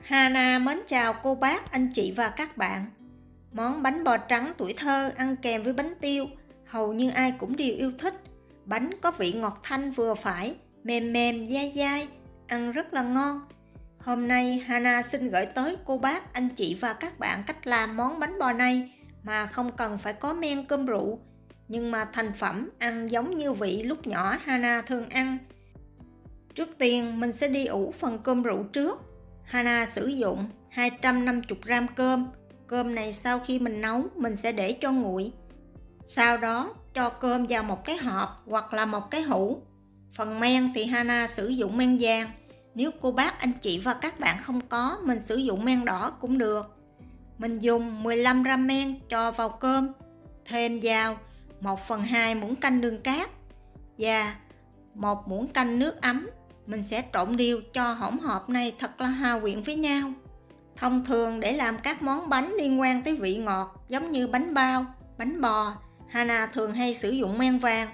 Hana mến chào cô bác, anh chị và các bạn. Món bánh bò trắng tuổi thơ ăn kèm với bánh tiêu, hầu như ai cũng đều yêu thích. Bánh có vị ngọt thanh vừa phải, mềm mềm, dai dai, ăn rất là ngon. Hôm nay Hana xin gửi tới cô bác, anh chị và các bạn cách làm món bánh bò này mà không cần phải có men cơm rượu, nhưng mà thành phẩm ăn giống như vị lúc nhỏ Hana thường ăn. Trước tiên mình sẽ đi ủ phần cơm rượu trước. Hana sử dụng 250g cơm. Cơm này sau khi mình nấu mình sẽ để cho nguội. Sau đó cho cơm vào một cái hộp hoặc là một cái hũ. Phần men thì Hana sử dụng men vàng. Nếu cô bác, anh chị và các bạn không có, mình sử dụng men đỏ cũng được. Mình dùng 15g men cho vào cơm. Thêm vào 1/2 muỗng canh đường cát và 1 muỗng canh nước ấm. Mình sẽ trộn đều cho hỗn hợp này thật là hòa quyện với nhau. Thông thường để làm các món bánh liên quan tới vị ngọt giống như bánh bao, bánh bò, Hana thường hay sử dụng men vàng.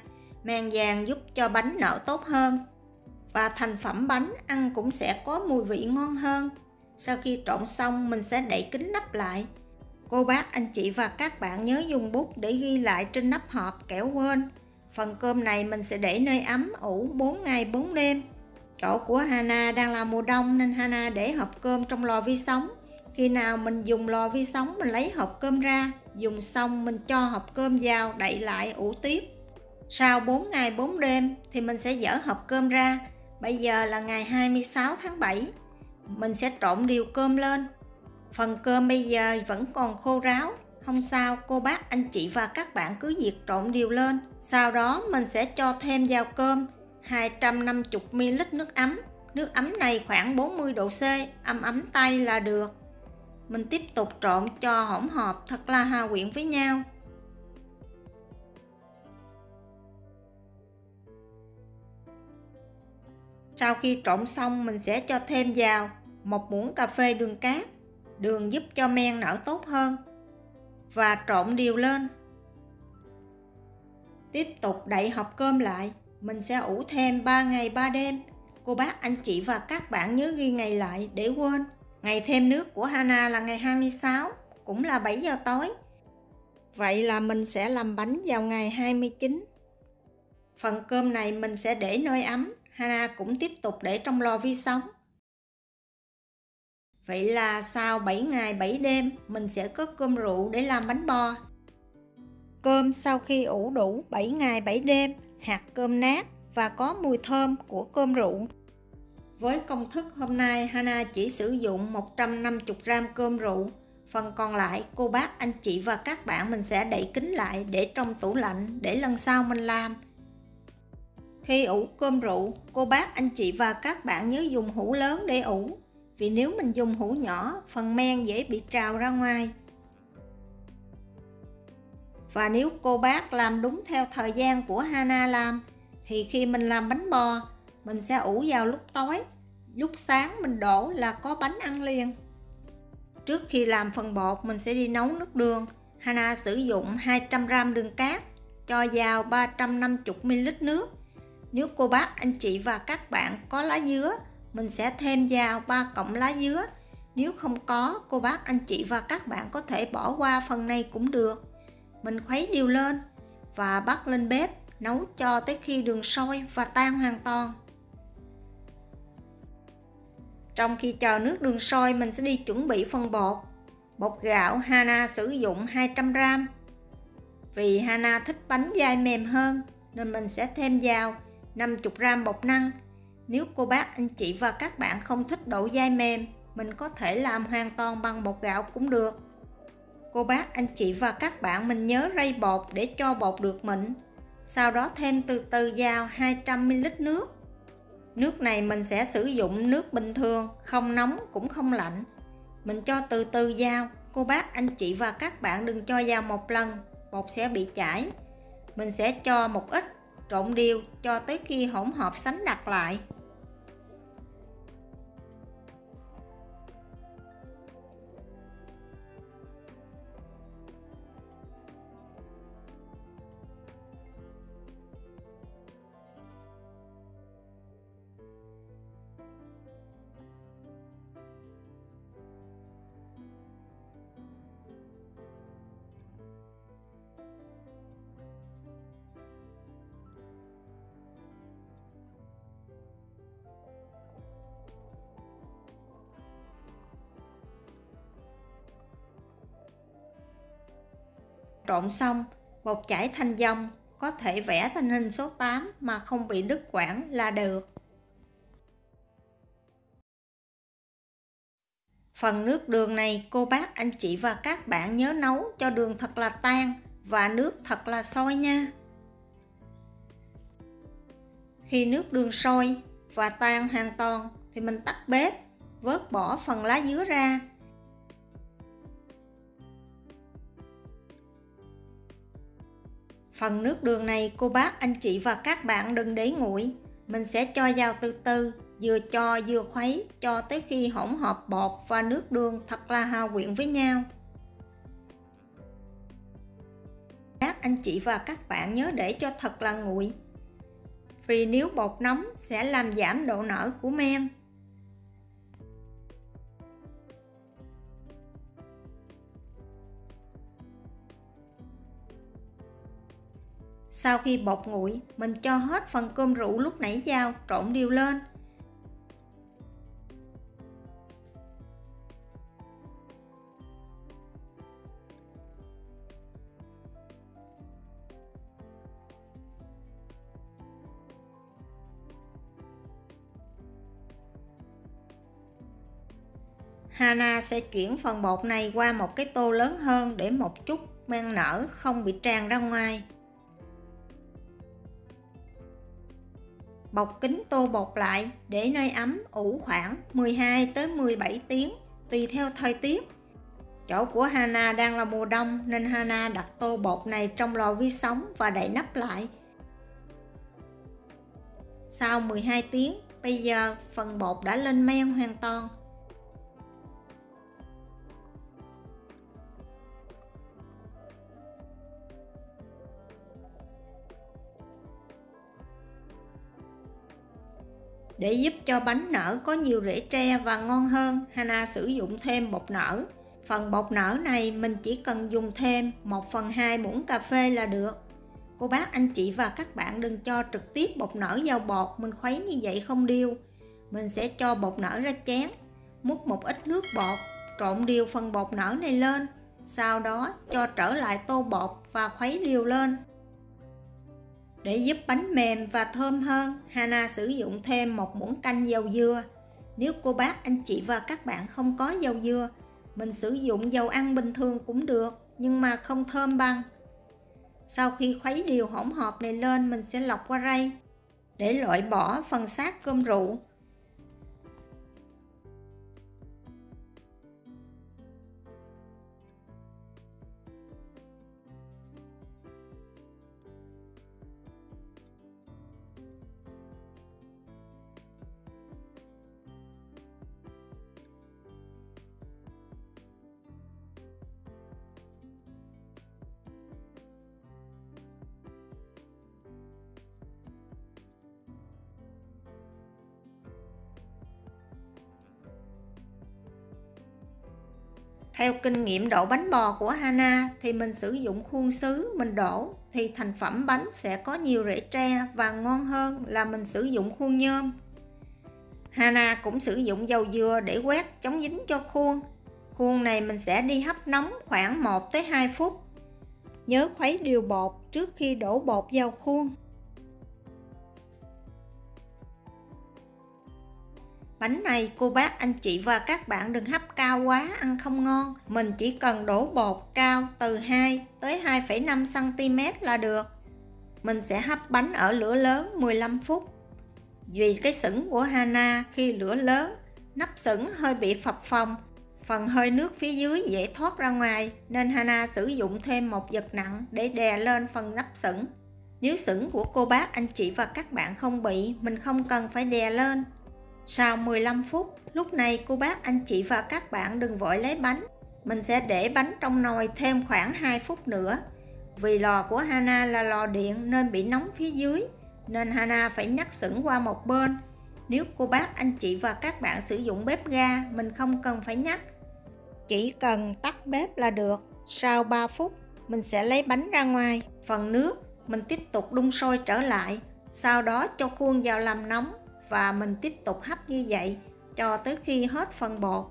Men vàng giúp cho bánh nở tốt hơn và thành phẩm bánh ăn cũng sẽ có mùi vị ngon hơn. Sau khi trộn xong mình sẽ đậy kín nắp lại. Cô bác, anh chị và các bạn nhớ dùng bút để ghi lại trên nắp hộp kẻo quên. Phần cơm này mình sẽ để nơi ấm ủ 4 ngày 4 đêm. Chỗ của Hana đang là mùa đông nên Hana để hộp cơm trong lò vi sóng. Khi nào mình dùng lò vi sóng mình lấy hộp cơm ra, dùng xong mình cho hộp cơm vào đậy lại ủ tiếp. Sau 4 ngày 4 đêm thì mình sẽ dỡ hộp cơm ra. Bây giờ là ngày 26 tháng 7. Mình sẽ trộn đều cơm lên. Phần cơm bây giờ vẫn còn khô ráo. Không sao, cô bác, anh chị và các bạn cứ việc trộn đều lên. Sau đó mình sẽ cho thêm vào cơm 250ml nước ấm. Nước ấm này khoảng 40 độ C, ấm ấm tay là được. Mình tiếp tục trộn cho hỗn hợp thật là hòa quyện với nhau. Sau khi trộn xong mình sẽ cho thêm vào 1 muỗng cà phê đường cát. Đường giúp cho men nở tốt hơn. Và trộn đều lên. Tiếp tục đậy hộp cơm lại. Mình sẽ ủ thêm 3 ngày 3 đêm. Cô bác, anh chị và các bạn nhớ ghi ngày lại để quên. Ngày thêm nước của Hana là ngày 26, cũng là 7 giờ tối. Vậy là mình sẽ làm bánh vào ngày 29. Phần cơm này mình sẽ để nơi ấm. Hana cũng tiếp tục để trong lò vi sóng. Vậy là sau 7 ngày 7 đêm mình sẽ có cơm rượu để làm bánh bò. Cơm sau khi ủ đủ 7 ngày 7 đêm, hạt cơm nát và có mùi thơm của cơm rượu. Với công thức hôm nay Hana chỉ sử dụng 150g cơm rượu. Phần còn lại cô bác, anh chị và các bạn mình sẽ đậy kín lại để trong tủ lạnh để lần sau mình làm. Khi ủ cơm rượu, cô bác, anh chị và các bạn nhớ dùng hũ lớn để ủ. Vì nếu mình dùng hũ nhỏ, phần men dễ bị trào ra ngoài. Và nếu cô bác làm đúng theo thời gian của Hana làm, thì khi mình làm bánh bò, mình sẽ ủ vào lúc tối. Lúc sáng mình đổ là có bánh ăn liền. Trước khi làm phần bột mình sẽ đi nấu nước đường. Hana sử dụng 200g đường cát, cho vào 350ml nước. Nếu cô bác, anh chị và các bạn có lá dứa, mình sẽ thêm vào 3 cọng lá dứa. Nếu không có, cô bác, anh chị và các bạn có thể bỏ qua phần này cũng được. Mình khuấy đều lên và bắt lên bếp nấu cho tới khi đường sôi và tan hoàn toàn. Trong khi chờ nước đường sôi mình sẽ đi chuẩn bị phần bột. Bột gạo Hana sử dụng 200g. Vì Hana thích bánh dai mềm hơn nên mình sẽ thêm vào 50g bột năng. Nếu cô bác, anh chị và các bạn không thích độ dai mềm, mình có thể làm hoàn toàn bằng bột gạo cũng được. Cô bác, anh chị và các bạn mình nhớ rây bột để cho bột được mịn. Sau đó thêm từ từ vào 200ml nước. Nước này mình sẽ sử dụng nước bình thường, không nóng cũng không lạnh. Mình cho từ từ vào. Cô bác, anh chị và các bạn đừng cho vào một lần, bột sẽ bị chảy. Mình sẽ cho một ít, trộn đều cho tới khi hỗn hợp sánh đặc lại. Trộn xong, bột chảy thành dòng, có thể vẽ thành hình số 8 mà không bị đứt quãng là được. Phần nước đường này cô bác anh chị và các bạn nhớ nấu cho đường thật là tan và nước thật là sôi nha. Khi nước đường sôi và tan hoàn toàn thì mình tắt bếp, vớt bỏ phần lá dứa ra. Phần nước đường này cô bác anh chị và các bạn đừng để nguội, mình sẽ cho vào từ từ, vừa cho vừa khuấy cho tới khi hỗn hợp bột và nước đường thật là hòa quyện với nhau. Các anh chị và các bạn nhớ để cho thật là nguội, vì nếu bột nóng sẽ làm giảm độ nở của men. Sau khi bột nguội, mình cho hết phần cơm rượu lúc nãy vào, trộn đều lên. Hana sẽ chuyển phần bột này qua một cái tô lớn hơn để một chút men nở không bị tràn ra ngoài. Bọc kín tô bột lại để nơi ấm ủ khoảng 12 tới 17 tiếng tùy theo thời tiết. Chỗ của Hana đang là mùa đông nên Hana đặt tô bột này trong lò vi sóng và đậy nắp lại. Sau 12 tiếng, bây giờ phần bột đã lên men hoàn toàn. Để giúp cho bánh nở có nhiều rễ tre và ngon hơn, Hana sử dụng thêm bột nở. Phần bột nở này mình chỉ cần dùng thêm 1/2 muỗng cà phê là được. Cô bác anh chị và các bạn đừng cho trực tiếp bột nở vào bột, mình khuấy như vậy không đều. Mình sẽ cho bột nở ra chén, múc một ít nước bột, trộn đều phần bột nở này lên. Sau đó cho trở lại tô bột và khuấy đều lên. Để giúp bánh mềm và thơm hơn, Hana sử dụng thêm 1 muỗng canh dầu dừa. Nếu cô bác anh chị và các bạn không có dầu dừa, mình sử dụng dầu ăn bình thường cũng được, nhưng mà không thơm bằng. Sau khi khuấy đều hỗn hợp này lên, mình sẽ lọc qua rây để loại bỏ phần xác cơm rượu. Theo kinh nghiệm đổ bánh bò của Hana thì mình sử dụng khuôn sứ mình đổ thì thành phẩm bánh sẽ có nhiều rễ tre và ngon hơn là mình sử dụng khuôn nhôm. Hana cũng sử dụng dầu dừa để quét chống dính cho khuôn. Khuôn này mình sẽ đi hấp nóng khoảng 1 tới 2 phút. Nhớ khuấy đều bột trước khi đổ bột vào khuôn. Bánh này cô bác anh chị và các bạn đừng hấp cao quá, ăn không ngon. Mình chỉ cần đổ bột cao từ 2 tới 2,5 cm là được. Mình sẽ hấp bánh ở lửa lớn 15 phút. Vì cái sửng của Hana khi lửa lớn, nắp sửng hơi bị phập phồng, phần hơi nước phía dưới dễ thoát ra ngoài nên Hana sử dụng thêm một vật nặng để đè lên phần nắp sửng. Nếu sửng của cô bác anh chị và các bạn không bị, mình không cần phải đè lên. Sau 15 phút, lúc này cô bác anh chị và các bạn đừng vội lấy bánh. Mình sẽ để bánh trong nồi thêm khoảng 2 phút nữa. Vì lò của Hana là lò điện nên bị nóng phía dưới, nên Hana phải nhắc sửng qua một bên. Nếu cô bác anh chị và các bạn sử dụng bếp ga, mình không cần phải nhắc. Chỉ cần tắt bếp là được. Sau 3 phút, mình sẽ lấy bánh ra ngoài. Phần nước, mình tiếp tục đun sôi trở lại. Sau đó cho khuôn vào làm nóng. Và mình tiếp tục hấp như vậy cho tới khi hết phần bột.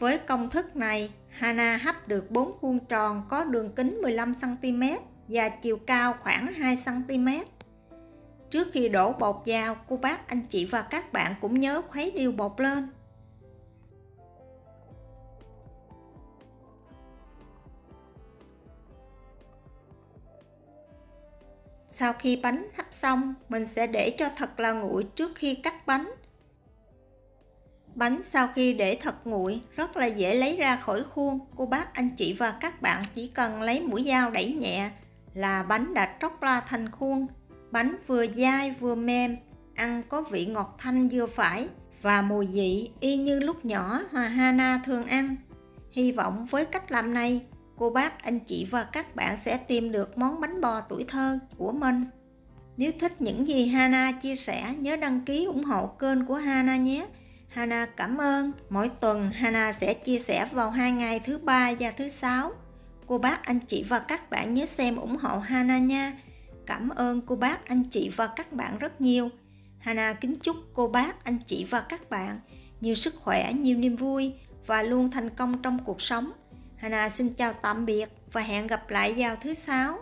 với công thức này, Hana hấp được 4 khuôn tròn có đường kính 15 cm và chiều cao khoảng 2 cm. Trước khi đổ bột vào, cô bác, anh chị và các bạn cũng nhớ khuấy đều bột lên. Sau khi bánh hấp xong, mình sẽ để cho thật là nguội trước khi cắt bánh. Bánh sau khi để thật nguội rất là dễ lấy ra khỏi khuôn. Cô bác, anh chị và các bạn chỉ cần lấy mũi dao đẩy nhẹ là bánh đã tróc ra thành khuôn. Bánh vừa dai vừa mềm, ăn có vị ngọt thanh vừa phải và mùi vị y như lúc nhỏ mà Hana thường ăn. Hy vọng với cách làm này, cô bác, anh chị và các bạn sẽ tìm được món bánh bò tuổi thơ của mình. Nếu thích những gì Hana chia sẻ, nhớ đăng ký ủng hộ kênh của Hana nhé. Hana cảm ơn. Mỗi tuần Hana sẽ chia sẻ vào 2 ngày thứ Ba và thứ Sáu. Cô bác, anh chị và các bạn nhớ xem ủng hộ Hana nha. Cảm ơn cô bác, anh chị và các bạn rất nhiều. Hana kính chúc cô bác, anh chị và các bạn nhiều sức khỏe, nhiều niềm vui và luôn thành công trong cuộc sống. Hana xin chào tạm biệt và hẹn gặp lại vào thứ Sáu.